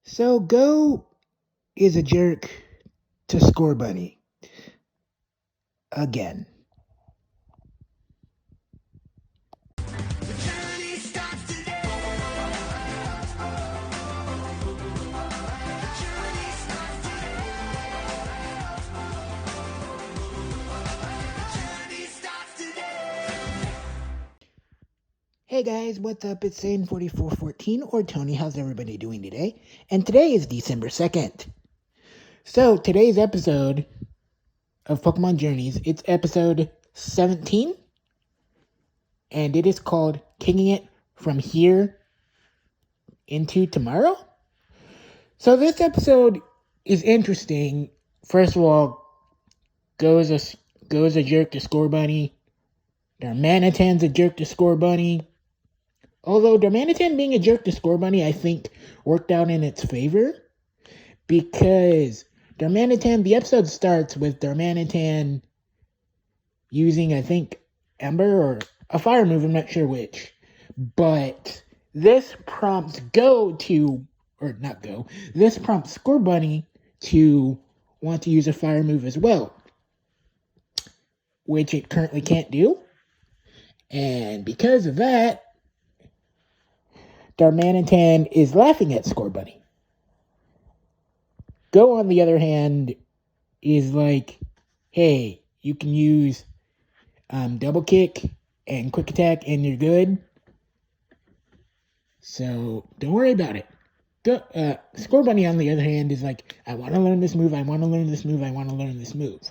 So Go is a jerk to Scorbunny again. Hey guys, what's up? It's Sane4414 or Tony. How's everybody doing today? And today is December 2nd. So today's episode of Pokemon Journeys, it's episode 17. And it is called Kicking It From Here Into Tomorrow. So this episode is interesting. First of all, Go's a jerk to Scorbunny. Darmanitan's a jerk to Scorbunny. Although Darmanitan being a jerk to Scorbunny, I think, worked out in its favor. Because Darmanitan, the episode starts with Darmanitan using, I think, Ember or a fire move, I'm not sure which. But this prompts this prompts Scorbunny to want to use a fire move as well. Which it currently can't do. And because of that, Darmanitan is laughing at Scorbunny. Go, on the other hand, is like, hey, you can use double kick and quick attack and you're good. So don't worry about it. Scorbunny, on the other hand, is like, I want to learn this move, I want to learn this move, I want to learn this move.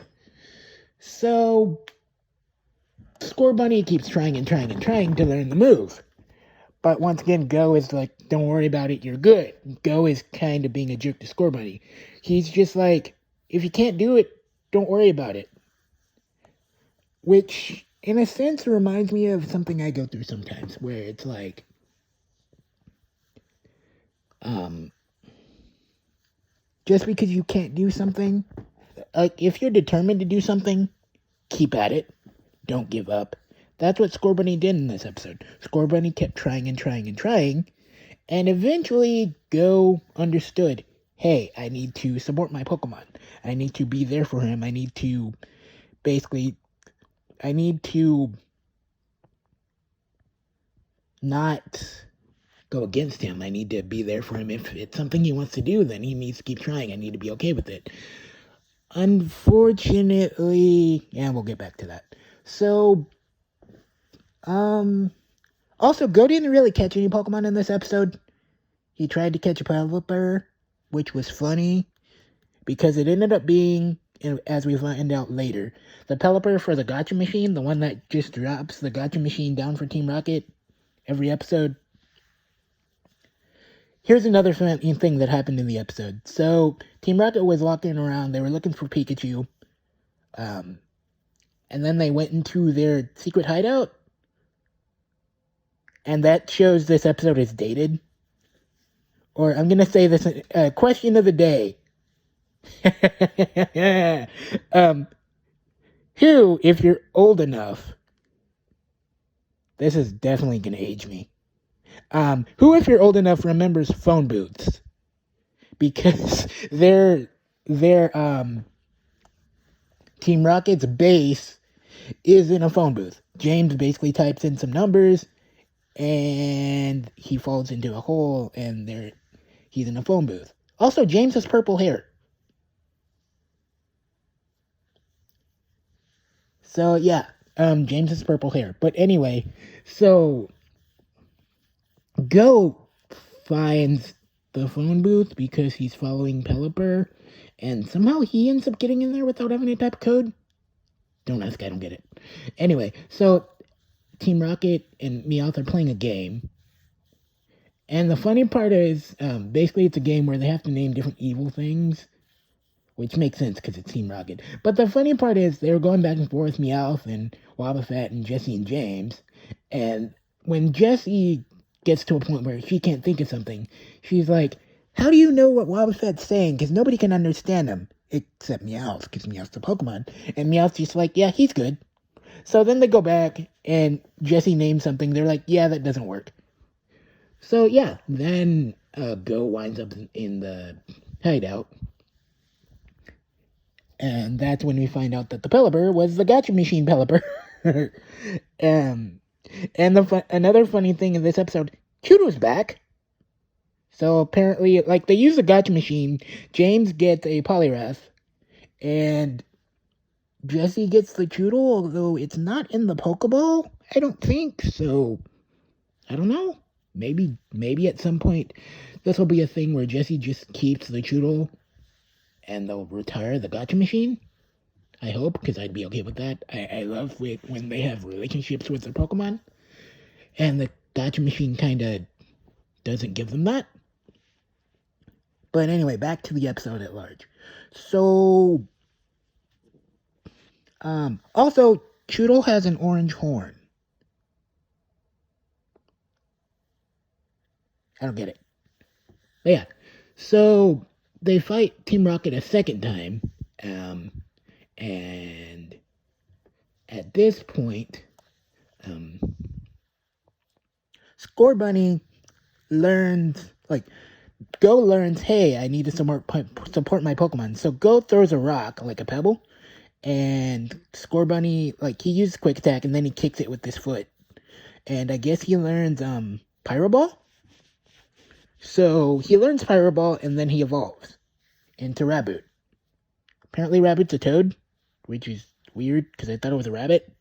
So Scorbunny keeps trying to learn the move. But once again, Go is like, don't worry about it, you're good. Go is kind of being a jerk to Scorbunny. He's just like, if you can't do it, don't worry about it. Which, in a sense, reminds me of something I go through sometimes, where it's like, just because you can't do something, like, if you're determined to do something, keep at it. Don't give up. That's what Scorbunny did in this episode. Scorbunny kept trying, and eventually Go understood, hey, I need to support my Pokemon. I need to be there for him. I need to not go against him. I need to be there for him. If it's something he wants to do, then he needs to keep trying. I need to be okay with it. Unfortunately, we'll get back to that. So, also, Go didn't really catch any Pokemon in this episode. He tried to catch a Pelipper, which was funny, because it ended up being, as we find out later, the Pelipper for the Gotcha Machine, the one that just drops the Gotcha Machine down for Team Rocket every episode. Here's another thing that happened in the episode. So, Team Rocket was walking around, they were looking for Pikachu, and then they went into their secret hideout, and that shows this episode is dated. Or I'm going to say this, question of the day. Who, if you're old enough, this is definitely going to age me. Who, if you're old enough, remembers phone booths? Because their Team Rocket's base is in a phone booth. James basically types in some numbers, and he falls into a hole, and he's in a phone booth. Also, James has purple hair. So, yeah, James has purple hair. But anyway, so Go finds the phone booth because he's following Pelipper, and somehow he ends up getting in there without having to type code. Don't ask, I don't get it. Anyway, so Team Rocket and Meowth are playing a game. And the funny part is, basically it's a game where they have to name different evil things, which makes sense because it's Team Rocket. But the funny part is, they were going back and forth, Meowth and Wobbuffet and Jessie and James. And when Jessie gets to a point where she can't think of something, she's like, how do you know what Wobbuffet's saying? Because nobody can understand him, except Meowth, because Meowth's a Pokemon. And Meowth's just like, yeah, he's good. So then they go back, and Jessie names something. They're like, yeah, that doesn't work. So, yeah, then Go winds up in the hideout. And that's when we find out that the Pelipper was the Gacha Machine Pelipper. And another funny thing in this episode, Chewtle's back. So apparently, like, they use the Gacha Machine. James gets a Poliwrath. And Jessie gets the Chewtle, although it's not in the Pokeball, I don't think. So, I don't know. Maybe at some point, this will be a thing where Jessie just keeps the Chewtle and they'll retire the Gacha Machine. I hope, because I'd be okay with that. I love when they have relationships with their Pokemon. And the Gacha Machine kind of doesn't give them that. But anyway, back to the episode at large. So, also, Chewtle has an orange horn. I don't get it. But yeah, so they fight Team Rocket a second time, and at this point, Scorbunny learns, Go learns, hey, I need to support my Pokemon. So Go throws a rock, like a pebble, and Scorbunny, he uses Quick Attack, and then he kicks it with his foot. And I guess he learns, Pyro Ball? So he learns Pyro Ball, and then he evolves into Raboot. Apparently Raboot's a toad, which is weird, because I thought it was a rabbit.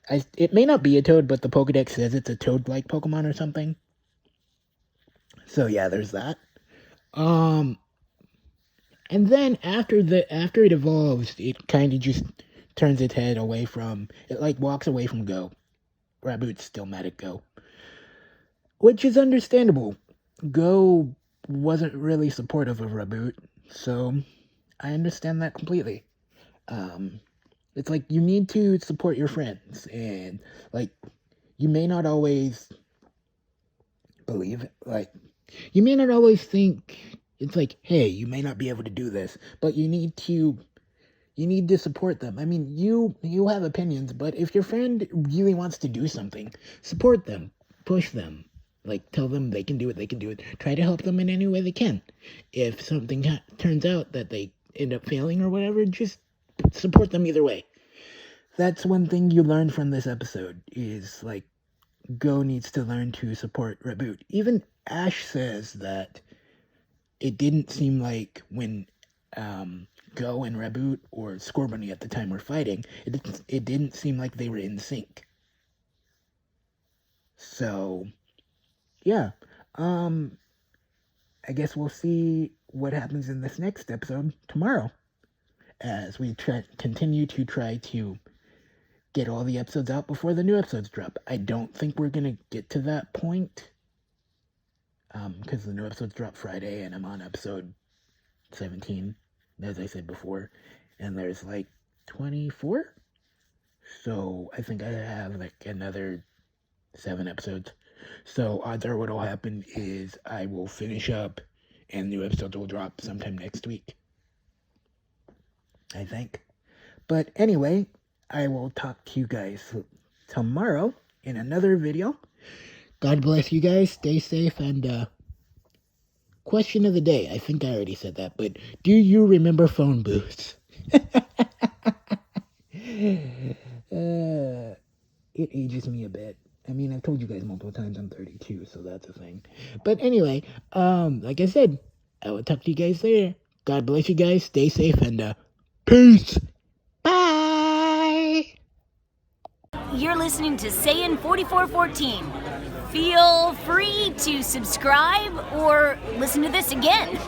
It may not be a toad, but the Pokedex says it's a toad-like Pokemon or something. So yeah, there's that. And then after it evolves, it kind of just turns its head away from it, walks away from Go. Raboot's still mad at Go, which is understandable. Go wasn't really supportive of Raboot, so I understand that completely. It's you need to support your friends, and you may not always believe, you may not always think, it's hey, you may not be able to do this, but you need to support them. I mean, you have opinions, but if your friend really wants to do something, support them, push them, tell them they can do it, try to help them in any way they can. If something turns out that they end up failing or whatever, just support them either way. That's one thing you learn from this episode, is, Go needs to learn to support Raboot. Even Ash says that it didn't seem like when Go and Raboot, or Scorbunny at the time, were fighting, it didn't seem like they were in sync. So, yeah. I guess we'll see what happens in this next episode tomorrow, as we continue to try to get all the episodes out before the new episodes drop. I don't think we're going to get to that point, because the new episodes drop Friday, and I'm on episode 17, as I said before, and there's 24, so I think I have another 7 episodes. So odds are what'll happen is I will finish up, and new episodes will drop sometime next week, I think. But anyway, I will talk to you guys tomorrow in another video. God bless you guys. Stay safe. And question of the day. I think I already said that, but do you remember phone booths? It ages me a bit. I mean, I've told you guys multiple times I'm 32, so that's a thing. But anyway, like I said, I will talk to you guys later. God bless you guys. Stay safe, and peace. Bye. You're listening to Saiyan 4414. Feel free to subscribe or listen to this again.